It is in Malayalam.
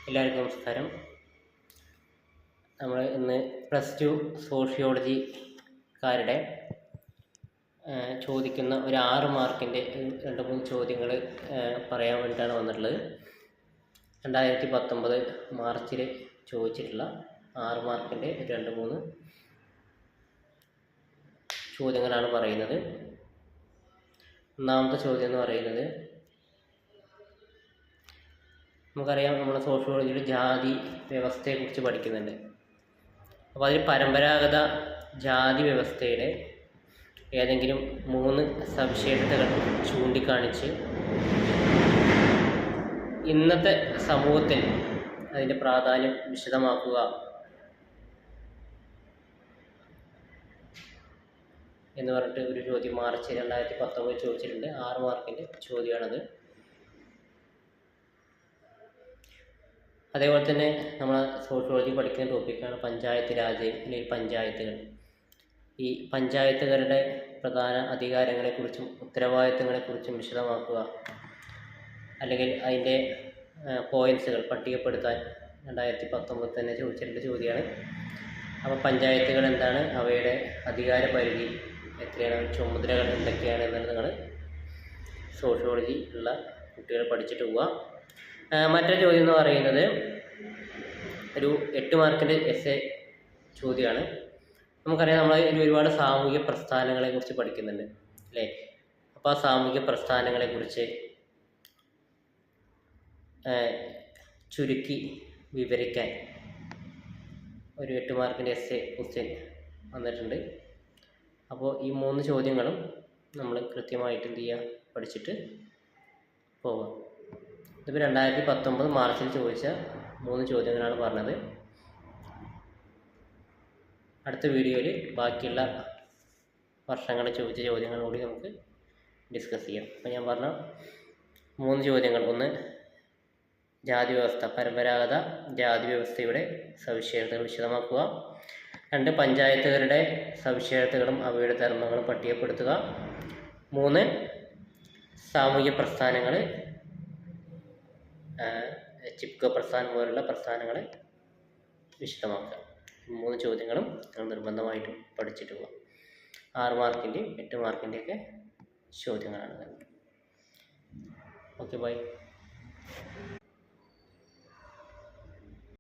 എല്ലാവർക്കും നമസ്കാരം. നമ്മൾ ഇന്ന് +2 സോഷ്യോളജിക്കാരുടെ ചോദിക്കുന്ന ഒരു 6 മാർക്കിൻ്റെ 2-3 ചോദ്യങ്ങൾ പറയാൻ വേണ്ടിയിട്ടാണ് വന്നിട്ടുള്ളത്. 2019 മാർച്ചിൽ ചോദിച്ചിട്ടുള്ള 6 മാർക്കിൻ്റെ 2-3 ചോദ്യങ്ങളാണ് പറയുന്നത്. ഒന്നാമത്തെ ചോദ്യം എന്ന് പറയുന്നത്, നമുക്കറിയാം നമ്മൾ സോഷ്യോളജിയിൽ ജാതി വ്യവസ്ഥയെക്കുറിച്ച് പഠിക്കുന്നുണ്ട്. അപ്പോൾ അതിൽ പരമ്പരാഗത ജാതി വ്യവസ്ഥയുടെ ഏതെങ്കിലും 3 സവിശേഷതകൾ ചൂണ്ടിക്കാണിച്ച് ഇന്നത്തെ സമൂഹത്തിൽ അതിൻ്റെ പ്രാധാന്യം വിശദമാക്കുക എന്ന് പറഞ്ഞിട്ട് ഒരു ചോദ്യം മാർച്ച് 2019 ചോദിച്ചിട്ടുണ്ട്. 6 മാർക്കിൻ്റെ ചോദ്യമാണത്. അതേപോലെ തന്നെ നമ്മൾ സോഷ്യോളജി പഠിക്കുന്ന ടോപ്പിക്കാണ് പഞ്ചായത്ത് രാജ് അല്ലെങ്കിൽ പഞ്ചായത്തുകൾ. ഈ പഞ്ചായത്തുകളുടെ പ്രധാന അധികാരങ്ങളെക്കുറിച്ചും ഉത്തരവാദിത്തങ്ങളെക്കുറിച്ചും വിശദമാക്കുക, അല്ലെങ്കിൽ അതിൻ്റെ പോയിൻറ്റ്സുകൾ പട്ടികപ്പെടുത്താൻ 2019 തന്നെ ചോദിച്ചിട്ടുള്ള ചോദ്യമാണ്. അപ്പോൾ പഞ്ചായത്തുകൾ എന്താണ്, അവയുടെ അധികാര പരിധി എത്രയാണ്, ചുമതലകൾ എന്തൊക്കെയാണ് എന്നുള്ളത് നിങ്ങൾ സോഷ്യോളജി ഉള്ള കുട്ടികൾ പഠിച്ചിട്ട് പോവുക. മറ്റൊരു ചോദ്യം എന്ന് പറയുന്നത് ഒരു 8 മാർക്കിൻ്റെ എസ്സേ ചോദ്യമാണ്. നമുക്കറിയാം നമ്മൾ ഒരുപാട് സാമൂഹിക പ്രസ്ഥാനങ്ങളെക്കുറിച്ച് പഠിക്കുന്നുണ്ട് അല്ലേ. അപ്പോൾ ആ സാമൂഹിക പ്രസ്ഥാനങ്ങളെക്കുറിച്ച് ചുരുക്കി വിവരിക്കാൻ ഒരു 8 മാർക്കിൻ്റെ എസ്സേ ക്വസ്റ്റ്യൻ വന്നിട്ടുണ്ട്. അപ്പോൾ ഈ 3 ചോദ്യങ്ങളും നമ്മൾ കൃത്യമായിട്ട് എന്ത് ചെയ്യുക, പഠിച്ചിട്ട് പോകാം. ഇതിപ്പോൾ 2019 മാർച്ചിൽ ചോദിച്ച 3 ചോദ്യങ്ങളാണ് പറഞ്ഞത്. അടുത്ത വീഡിയോയിൽ ബാക്കിയുള്ള വർഷങ്ങളിൽ ചോദിച്ച ചോദ്യങ്ങൾ കൂടി നമുക്ക് ഡിസ്കസ് ചെയ്യാം. അപ്പോൾ ഞാൻ പറഞ്ഞ 3 ചോദ്യങ്ങൾ: 1, ജാതി വ്യവസ്ഥ, പരമ്പരാഗത ജാതി വ്യവസ്ഥയുടെ സവിശേഷതകൾ വിശദമാക്കുക. 2, പഞ്ചായത്തുകളുടെ സവിശേഷതകളും അവയുടെ ധർമ്മങ്ങളും പട്ടികപ്പെടുത്തുക. 3, സാമൂഹിക പ്രസ്ഥാനങ്ങൾ, ചിപ്കോ പ്രസ്ഥാനം പോലുള്ള പ്രസ്ഥാനങ്ങളെ വിശദമാക്കുക. 3 ചോദ്യങ്ങളും നിങ്ങൾ നിർബന്ധമായിട്ടും പഠിച്ചിട്ട് പോകാം. 6 മാർക്കിൻ്റെയും 8 മാർക്കിൻ്റെയൊക്കെ ചോദ്യങ്ങളാണ്. Okay, by.